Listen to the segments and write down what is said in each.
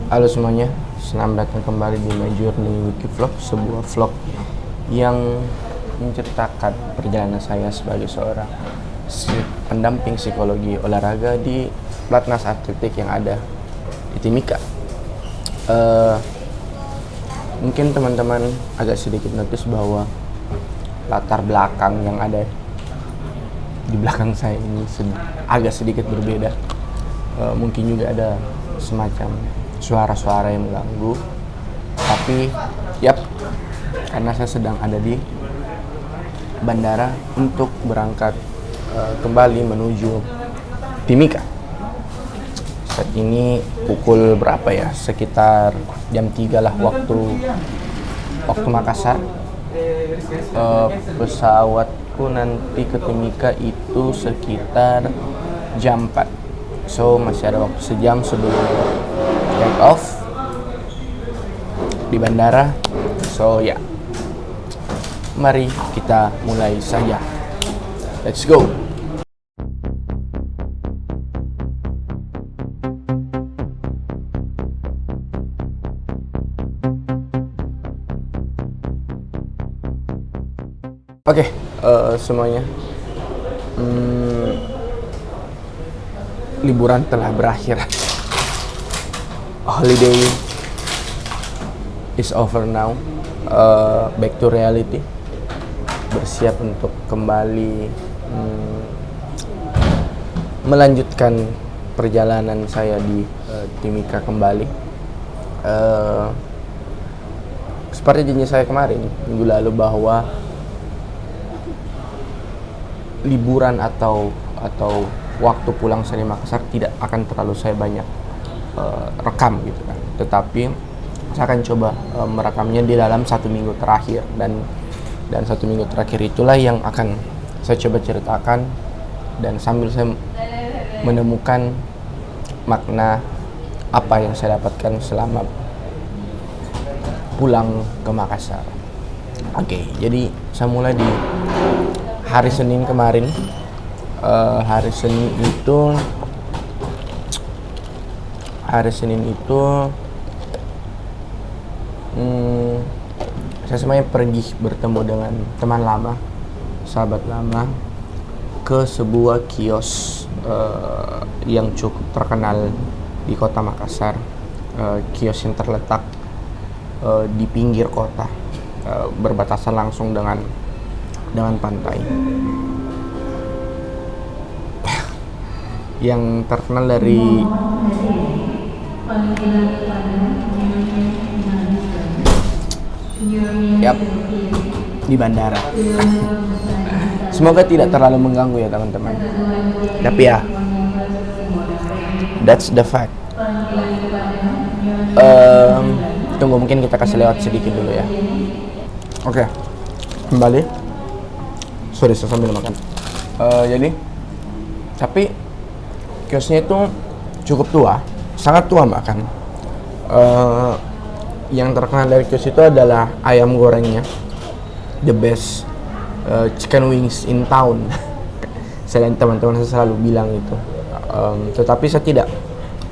Halo semuanya, selamat datang kembali di My Journey Wiki Vlog, sebuah vlog yang menceritakan perjalanan saya sebagai seorang pendamping psikologi olahraga di Platnas Atletik yang ada di Timika. Mungkin teman-teman agak sedikit notice bahwa latar belakang yang ada di belakang saya ini agak sedikit berbeda. Mungkin juga ada semacam suara-suara yang mengganggu, tapi karena saya sedang ada di bandara untuk berangkat kembali menuju Timika. Saat ini pukul berapa ya, sekitar jam 3 lah waktu Makassar. Pesawatku nanti ke Timika itu sekitar jam 4, so masih ada waktu sejam sebelum take off di bandara. So mari kita mulai saja. Let's go. Oke, semuanya, liburan telah berakhir. Holiday is over now. Back to reality. Bersiap untuk kembali melanjutkan perjalanan saya di Timika kembali. Seperti janji saya kemarin minggu lalu bahwa liburan atau waktu pulang saya di Makassar tidak akan terlalu saya banyak rekam gitu kan, tetapi saya akan coba merekamnya di dalam 1 minggu terakhir, dan 1 minggu terakhir itulah yang akan saya coba ceritakan, dan sambil saya menemukan makna apa yang saya dapatkan selama pulang ke Makassar. Oke, jadi saya mulai di hari Senin kemarin. Hari Senin itu saya semuanya pergi bertemu dengan teman lama, sahabat lama, ke sebuah kios yang cukup terkenal di kota Makassar. Kios yang terletak di pinggir kota, berbatasan langsung dengan pantai, yang terkenal dari di bandara. Semoga tidak terlalu mengganggu ya teman-teman, tapi ya that's the fact. Tunggu, mungkin kita kasih lewat sedikit dulu ya. Oke, kembali. Sorry, saya sambil makan. Jadi, tapi kiosnya itu cukup tua, sangat tua bahkan. Yang terkenal dari kios itu adalah ayam gorengnya, the best chicken wings in town. Selain teman-teman saya selalu bilang itu. Tetapi saya tidak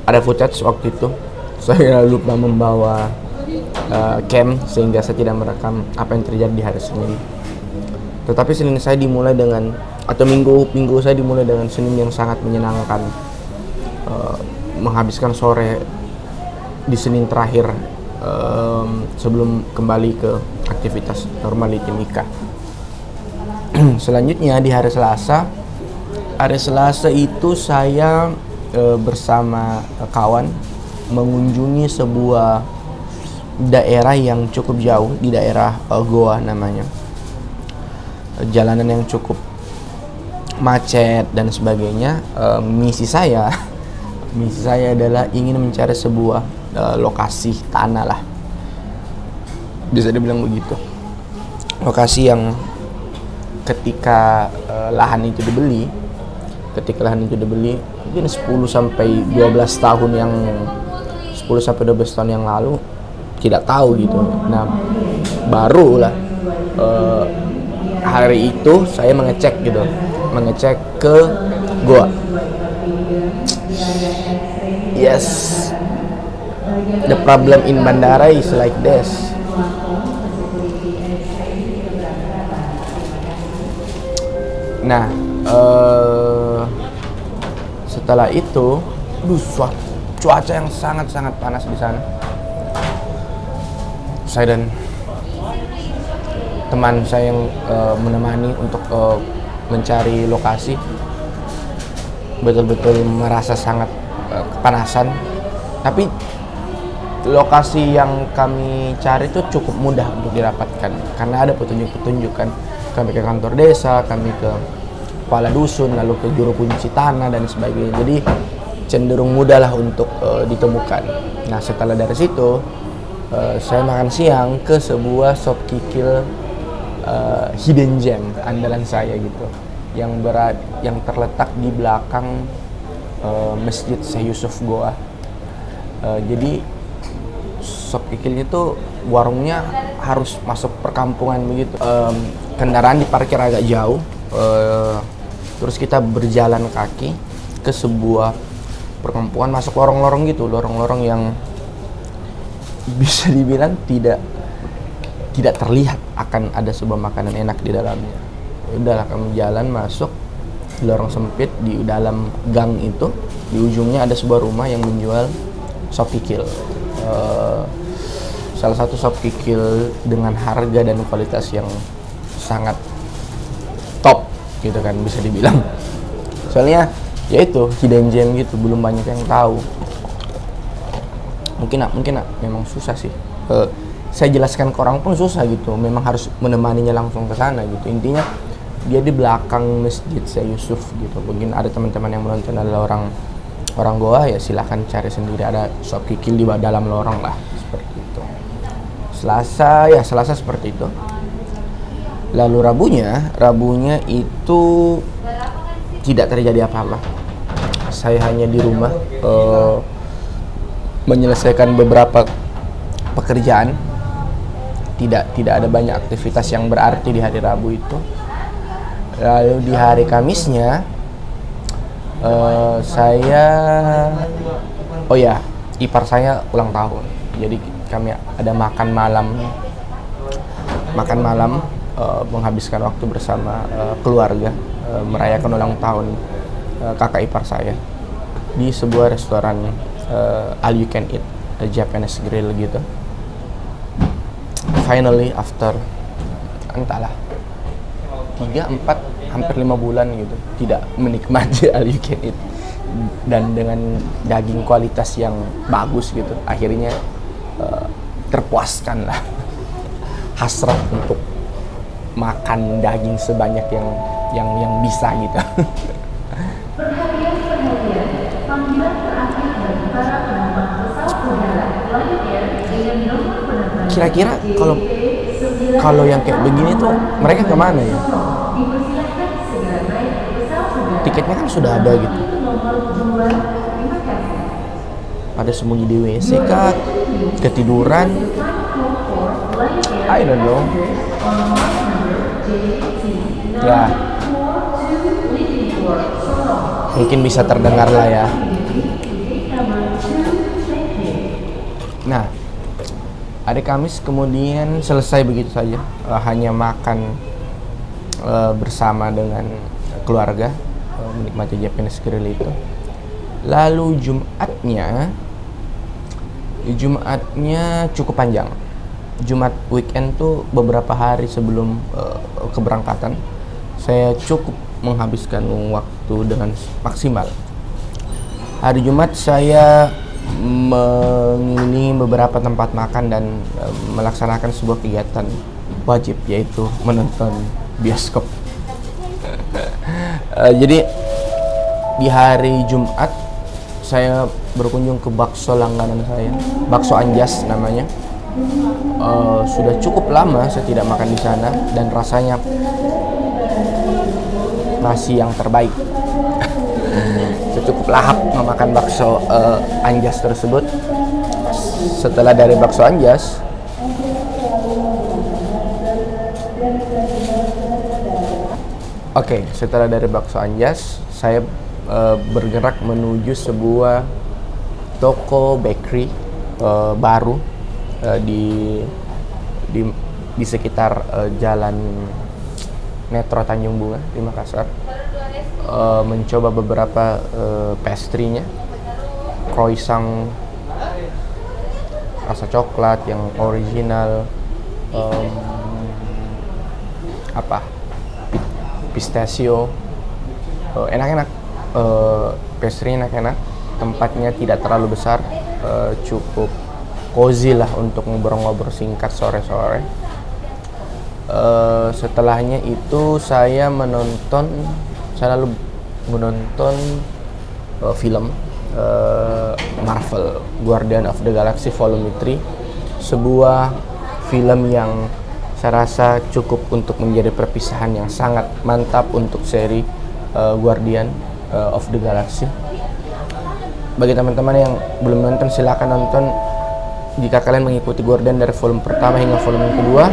ada footage waktu itu. Saya lupa membawa cam sehingga saya tidak merekam apa yang terjadi di hari Senin. Tetapi Senin saya dimulai dengan, atau minggu saya dimulai dengan Senin yang sangat menyenangkan. Menghabiskan sore di Senin terakhir sebelum kembali ke aktivitas normal di Timika. Selanjutnya di hari Selasa itu saya bersama kawan mengunjungi sebuah daerah yang cukup jauh, di daerah Goa namanya. Jalanan yang cukup macet dan sebagainya. Misi saya adalah ingin mencari sebuah lokasi tanah lah, bisa dibilang begitu. Lokasi yang ketika lahan itu dibeli mungkin 10 sampai 12 tahun yang lalu, tidak tahu gitu. Nah, barulah hari itu saya mengecek ke Goa. Yes, The problem in bandara is like this. Nah, setelah itu, cuaca yang sangat-sangat panas di sana. Saya dan teman saya yang menemani untuk mencari lokasi betul-betul merasa sangat kepanasan. Tapi lokasi yang kami cari itu cukup mudah untuk didapatkan karena ada petunjuk-petunjuk kan. Kami ke kantor desa, kami ke kepala dusun, lalu ke juru kunci tanah dan sebagainya. Jadi cenderung mudah lah untuk ditemukan. Nah, setelah dari situ saya makan siang ke sebuah sop kikil hidden gem andalan saya gitu, yang terletak di belakang Masjid Syekh Yusuf Goa. Jadi sop kikilnya tuh warungnya harus masuk perkampungan begitu. Kendaraan diparkir agak jauh, terus kita berjalan kaki ke sebuah perkampungan, masuk lorong-lorong gitu, lorong-lorong yang bisa dibilang tidak terlihat akan ada sebuah makanan enak di dalamnya. Udahlah, kami jalan masuk di lorong sempit, di dalam gang itu di ujungnya ada sebuah rumah yang menjual sop kikil. Salah satu sop kikil dengan harga dan kualitas yang sangat top gitu kan, bisa dibilang. Soalnya ya itu hidden gem gitu, belum banyak yang tahu. Mungkin memang susah sih. Saya jelaskan ke orang pun susah gitu. Memang harus menemaninya langsung ke sana gitu. Intinya dia di belakang Masjid Syekh Yusuf gitu. Mungkin ada teman-teman yang menonton adalah orang Goa, ya silahkan cari sendiri. Ada sop kikil di dalam lorong lah, seperti itu. Selasa seperti itu. Lalu Rabunya itu tidak terjadi apa-apa. Saya hanya di rumah menyelesaikan beberapa pekerjaan. Tidak ada banyak aktivitas yang berarti di hari Rabu itu. Lalu di hari Kamisnya ipar saya ulang tahun. Jadi kami ada makan malam menghabiskan waktu bersama keluarga, merayakan ulang tahun kakak ipar saya di sebuah restoran all you can eat, Japanese grill gitu. Finally after entahlah 3, 4, hampir 5 bulan gitu tidak menikmati all you can eat dan dengan daging kualitas yang bagus gitu, akhirnya terpuaskan lah hasrat untuk makan daging sebanyak yang bisa gitu. Kira-kira kalau yang kayak begini tuh mereka kemana ya? Tiketnya kan sudah ada gitu. Pada sembunyi di WC kah? Ketiduran? I don't know. Ya, mungkin bisa terdengar lah ya. Nah, hari Kamis kemudian selesai begitu saja, hanya makan bersama dengan keluarga, menikmati Japanese grill itu. Lalu Jumatnya cukup panjang. Jumat weekend tuh beberapa hari sebelum keberangkatan, saya cukup menghabiskan waktu dengan maksimal. Hari Jumat saya mengelilingi beberapa tempat makan dan melaksanakan sebuah kegiatan wajib, yaitu menonton bioskop. Jadi di hari Jumat saya berkunjung ke bakso langganan saya, bakso Anjas namanya. Sudah cukup lama saya tidak makan di sana dan rasanya nasi yang terbaik. Saya cukup lahap memakan bakso Anjas tersebut. Setelah dari bakso Anjas, setelah dari bakso Anjas, saya bergerak menuju sebuah toko bakery baru di di di sekitar jalan Metro Tanjung Bunga di Makassar. Mencoba beberapa pastry-nya, croissant rasa coklat yang original, pistachio, enak-enak, pastry enak-enak, tempatnya tidak terlalu besar, cukup cozy lah untuk ngobrol-ngobrol singkat sore-sore. Setelahnya itu saya lalu menonton film Marvel Guardian of the Galaxy Volume 3, sebuah film yang saya rasa cukup untuk menjadi perpisahan yang sangat mantap untuk seri Guardian of the Galaxy. Bagi teman-teman yang belum nonton, silakan nonton. Jika kalian mengikuti Guardian dari volume pertama hingga volume yang kedua,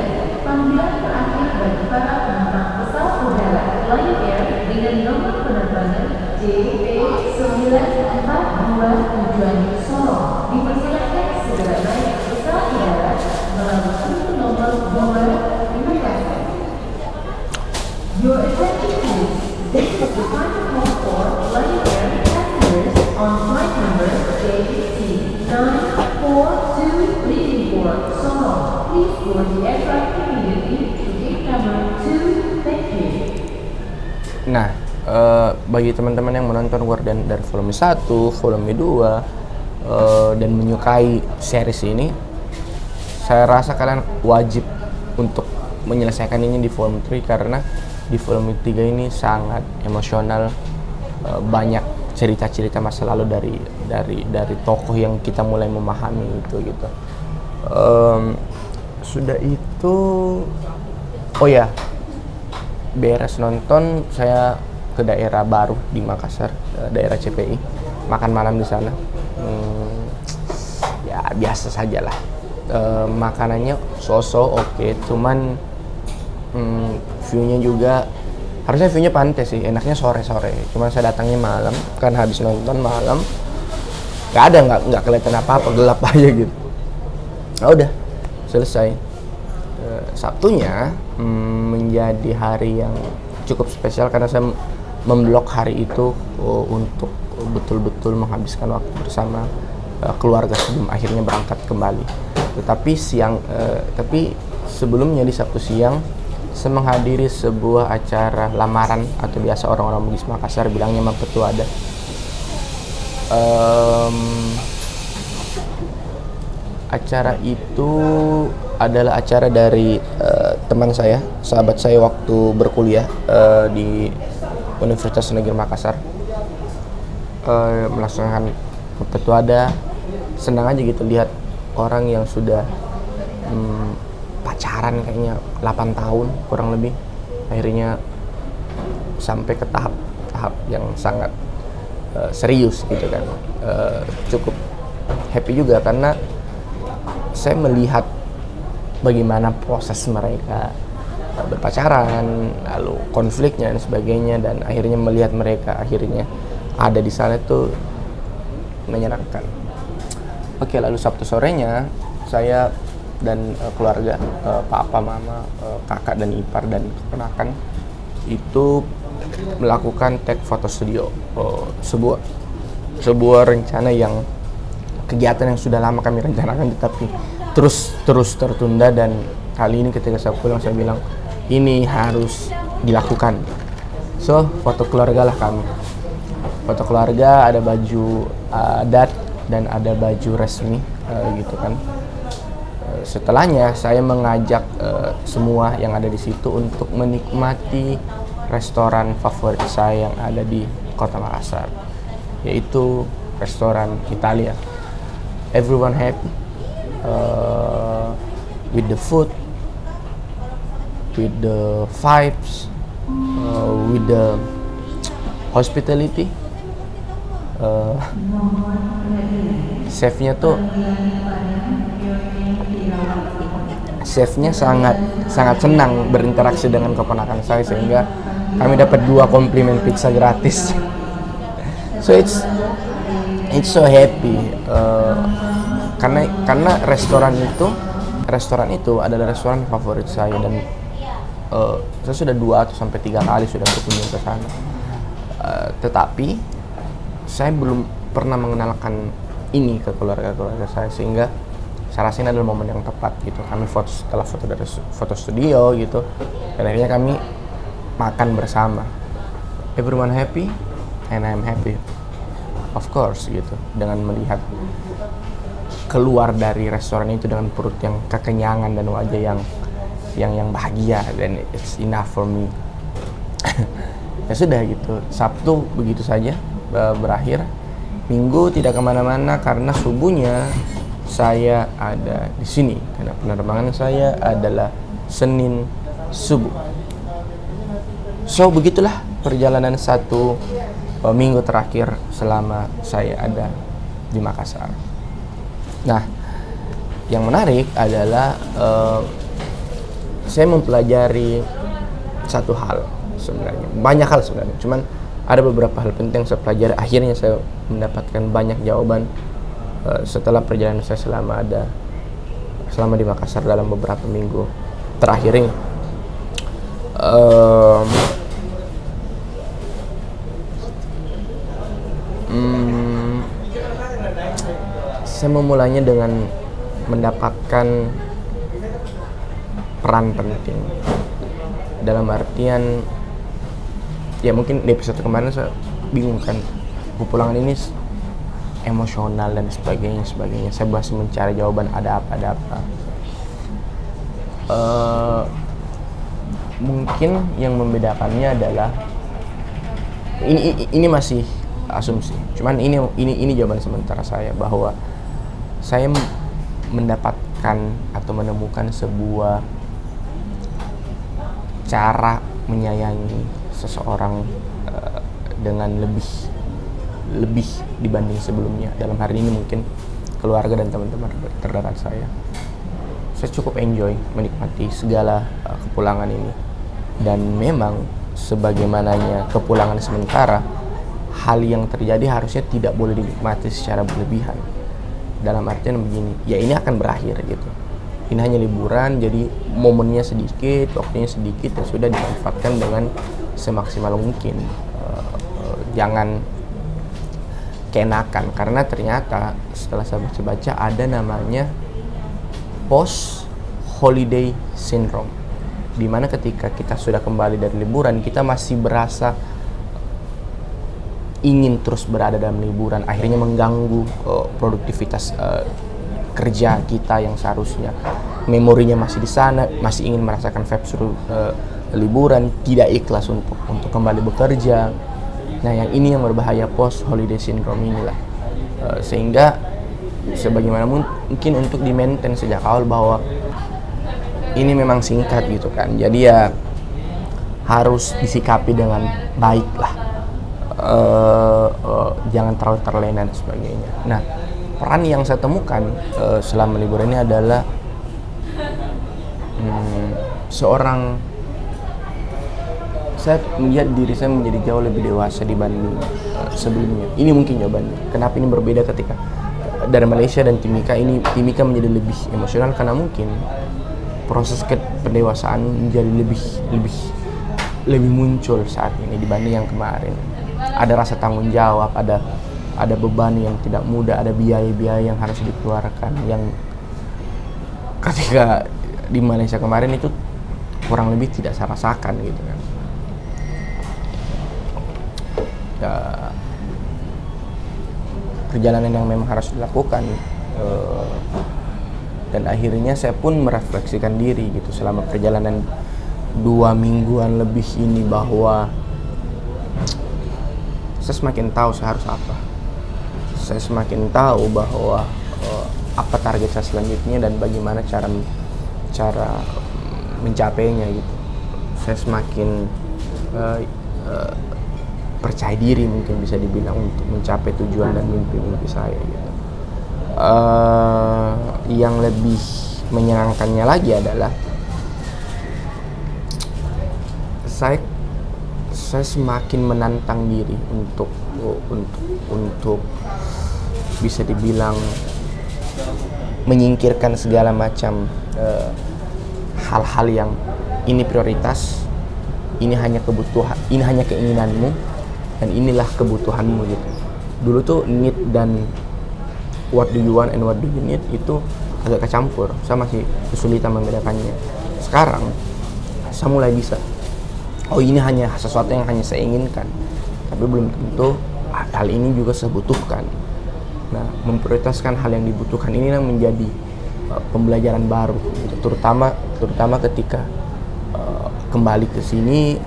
Your attention please. This is the final call for Lion Air passengers on flight number JC9422 leaving for Solo. Please board the aircraft immediately to gate number 2. Thank you. Nah, bagi teman-teman yang menonton Guardian dari volume 1, volume 2, dan menyukai series ini, saya rasa kalian wajib untuk menyelesaikan ini di volume 3, karena di volume 3 ini sangat emosional, banyak cerita-cerita masa lalu dari tokoh yang kita mulai memahami itu gitu. Sudah itu, oh ya, beres nonton saya ke daerah baru di Makassar, daerah CPI, makan malam di sana. Ya biasa saja lah, makanannya so-so oke, cuman view-nya juga, harusnya view-nya pantai sih, enaknya sore-sore. Cuman saya datangnya malam, kan habis nonton malam, nggak kelihatan apa-apa, gelap aja gitu. Nah, udah selesai. Sabtunya menjadi hari yang cukup spesial karena saya memblok hari itu untuk betul-betul menghabiskan waktu bersama keluarga sebelum akhirnya berangkat kembali. Tapi sebelumnya di Sabtu siang saya menghadiri sebuah acara lamaran, atau biasa orang-orang Bugis Makassar bilangnya Mappetuada. Acara itu adalah acara dari teman saya, sahabat saya waktu berkuliah di Universitas Negeri Makassar. Melaksanakan Mappetuada, senang aja gitu lihat orang yang sudah pacaran kayaknya 8 tahun kurang lebih, akhirnya sampai ke tahap yang sangat serius gitu kan. Cukup happy juga karena saya melihat bagaimana proses mereka berpacaran, lalu konfliknya dan sebagainya, dan akhirnya melihat mereka akhirnya ada di sana itu menyenangkan. Oke, lalu Sabtu sorenya saya dan keluarga, papa, mama, kakak dan ipar dan keponakan itu melakukan take photo studio, sebuah rencana yang kegiatan yang sudah lama kami rencanakan tetapi terus tertunda, dan kali ini ketika saya pulang saya bilang ini harus dilakukan. So foto keluarga lah kami, foto keluarga, ada baju adat dan ada baju resmi gitu kan. Setelahnya saya mengajak semua yang ada di situ untuk menikmati restoran favorit saya yang ada di Kota Makassar, yaitu restoran Italia. Everyone happy with the food, with the vibes, with the hospitality. Chefnya sangat senang berinteraksi dengan keponakan saya, sehingga kami dapat 2 komplimen pizza gratis. So it's so happy karena restoran itu adalah restoran favorit saya, dan saya sudah 2 atau sampai 3 kali sudah berkunjung ke sana. Tetapi saya belum pernah mengenalkan ini ke keluarga saya, sehingga saya rasa ini adalah momen yang tepat gitu. Kami setelah foto dari foto studio gitu, dan akhirnya kami makan bersama. Everyone happy and I'm happy, of course gitu. Dengan melihat keluar dari restoran itu dengan perut yang kekenyangan dan wajah yang bahagia, dan it's enough for me. Ya sudah gitu. Sabtu begitu saja berakhir. Minggu tidak kemana-mana karena subuhnya saya ada di sini, karena penerbangan saya adalah Senin subuh. So begitulah perjalanan 1 minggu terakhir selama saya ada di Makassar. Nah, yang menarik adalah saya mempelajari satu hal sebenarnya, banyak hal sebenarnya, cuman ada beberapa hal penting yang saya pelajari. Akhirnya saya mendapatkan banyak jawaban setelah perjalanan saya selama di Makassar dalam beberapa minggu terakhir ini. Saya memulainya dengan mendapatkan peran penting, dalam artian ya mungkin di episode kemarin saya bingung kan, pepulangan ini emosional dan sebagainya. Saya masih mencari jawaban ada apa. Mungkin yang membedakannya adalah ini masih asumsi. Cuman ini jawaban sementara saya, bahwa saya mendapatkan atau menemukan sebuah cara menyayangi seseorang dengan lebih dibanding sebelumnya. Dalam hari ini mungkin keluarga dan teman-teman terdekat saya. Saya cukup enjoy menikmati segala kepulangan ini. Dan memang sebagaimananya kepulangan sementara, hal yang terjadi harusnya tidak boleh dinikmati secara berlebihan. Dalam artian begini, ya ini akan berakhir gitu. Ini hanya liburan, jadi momennya sedikit, waktunya sedikit, dan sudah dimanfaatkan dengan semaksimal mungkin. Jangan keenakan, karena ternyata setelah saya baca-baca ada namanya post holiday syndrome, di mana ketika kita sudah kembali dari liburan, kita masih berasa ingin terus berada dalam liburan, akhirnya mengganggu produktivitas kerja kita yang seharusnya memorinya masih di sana, masih ingin merasakan vibe seru liburan, tidak ikhlas untuk kembali bekerja. Nah, yang ini yang berbahaya post holiday syndrome inilah. Sehingga sebagaimana mungkin untuk di-maintain sejak awal bahwa ini memang singkat gitu kan. Jadi ya harus disikapi dengan baik lah. Jangan terlalu terlena dan sebagainya. Nah, peran yang saya temukan selama liburan ini adalah saya melihat diri saya menjadi jauh lebih dewasa dibanding sebelumnya. Ini mungkin jawabannya. Kenapa ini berbeda ketika dari Malaysia dan Timika menjadi lebih emosional, karena mungkin proses pendewasaan menjadi lebih muncul saat ini dibanding yang kemarin. Ada rasa tanggung jawab, ada beban yang tidak mudah, ada biaya-biaya yang harus dikeluarkan, yang ketika di Malaysia kemarin itu kurang lebih tidak saya rasakan gitu kan. Ya, perjalanan yang memang harus dilakukan, dan akhirnya saya pun merefleksikan diri gitu selama perjalanan 2 mingguan lebih ini, bahwa saya semakin tahu saya harus apa. Saya semakin tahu bahwa apa target saya selanjutnya dan bagaimana cara mencapainya gitu. Saya semakin percaya diri mungkin bisa dibilang untuk mencapai tujuan dan mimpi-mimpi saya gitu. Yang lebih menyenangkannya lagi adalah saya semakin menantang diri untuk bisa dibilang menyingkirkan segala macam hal-hal yang ini prioritas, ini hanya kebutuhan, ini hanya keinginanmu, dan inilah kebutuhanmu gitu. Dulu tuh need dan what do you want and what do you need itu agak kecampur, saya masih kesulitan membedakannya. Sekarang saya mulai bisa, oh ini hanya sesuatu yang hanya saya inginkan, tapi belum tentu hal ini juga saya butuhkan. Nah, memprioritaskan hal yang dibutuhkan ini menjadi pembelajaran baru gitu. terutama ketika kembali ke sini,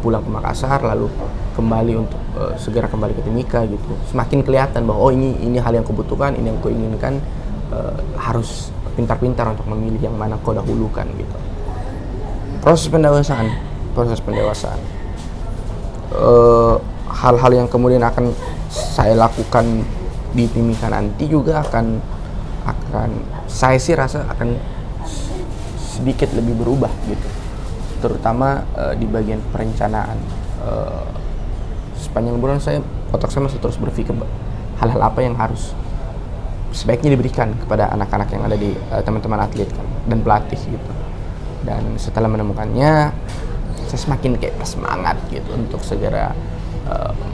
pulang ke Makassar, lalu kembali untuk segera kembali ke Timika gitu. Semakin kelihatan bahwa oh ini hal yang kubutuhkan, ini yang kuinginkan, harus pintar-pintar untuk memilih yang mana kau dahulukan gitu. Proses pendewasaan, hal-hal yang kemudian akan saya lakukan di Timika nanti juga akan saya sih rasa akan sedikit lebih berubah gitu, terutama di bagian perencanaan. Sepanjang bulan otak saya masih terus berpikir hal-hal apa yang harus sebaiknya diberikan kepada anak-anak yang ada di teman-teman atlet kan, dan pelatih gitu. Dan setelah menemukannya, saya semakin kayak semangat gitu untuk segera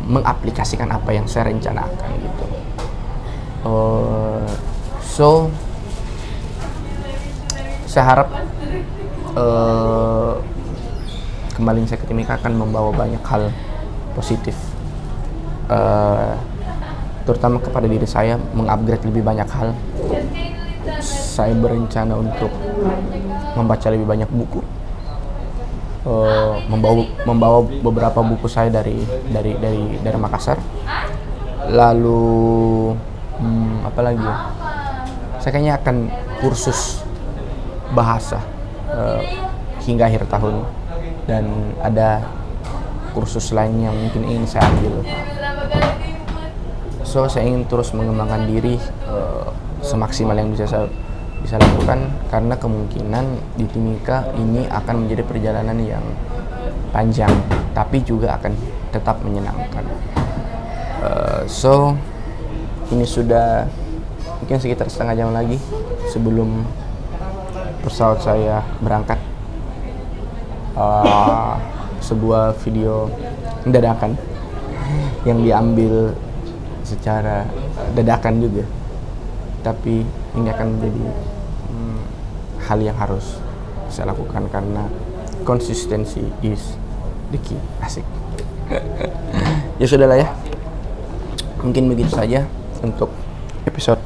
mengaplikasikan apa yang saya rencanakan gitu. So saya harap kembali saya ke Timika akan membawa banyak hal positif, terutama kepada diri saya, mengupgrade lebih banyak hal. Saya berencana untuk membaca lebih banyak buku, membawa beberapa buku saya dari Makassar. Lalu apa lagi ya? Saya kayaknya akan kursus bahasa hingga akhir tahun, dan ada kursus lain yang mungkin ingin saya ambil. So saya ingin terus mengembangkan diri semaksimal yang bisa saya lakukan, karena kemungkinan di Timika ini akan menjadi perjalanan yang panjang, tapi juga akan tetap menyenangkan. So ini sudah mungkin sekitar setengah jam lagi sebelum pesawat saya berangkat. Sebuah video dadakan yang diambil secara dadakan juga, tapi ini akan menjadi hal yang harus saya lakukan karena konsistensi is the key. Asik. Ya sudahlah ya, mungkin begitu saja untuk episode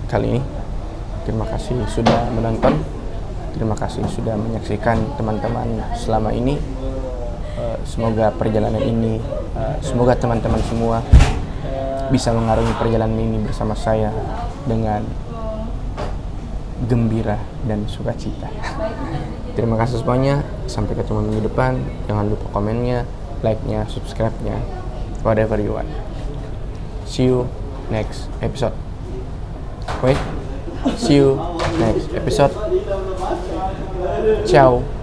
kali ini. Terima kasih sudah menonton, terima kasih sudah menyaksikan teman-teman selama ini. Semoga perjalanan ini, semoga teman-teman semua bisa mengarungi perjalanan ini bersama saya dengan gembira dan sukacita. Terima kasih semuanya, sampai ketemu minggu depan. Jangan lupa komennya, like-nya, subscribe-nya, whatever you want. See you next episode. See you next episode. Ciao.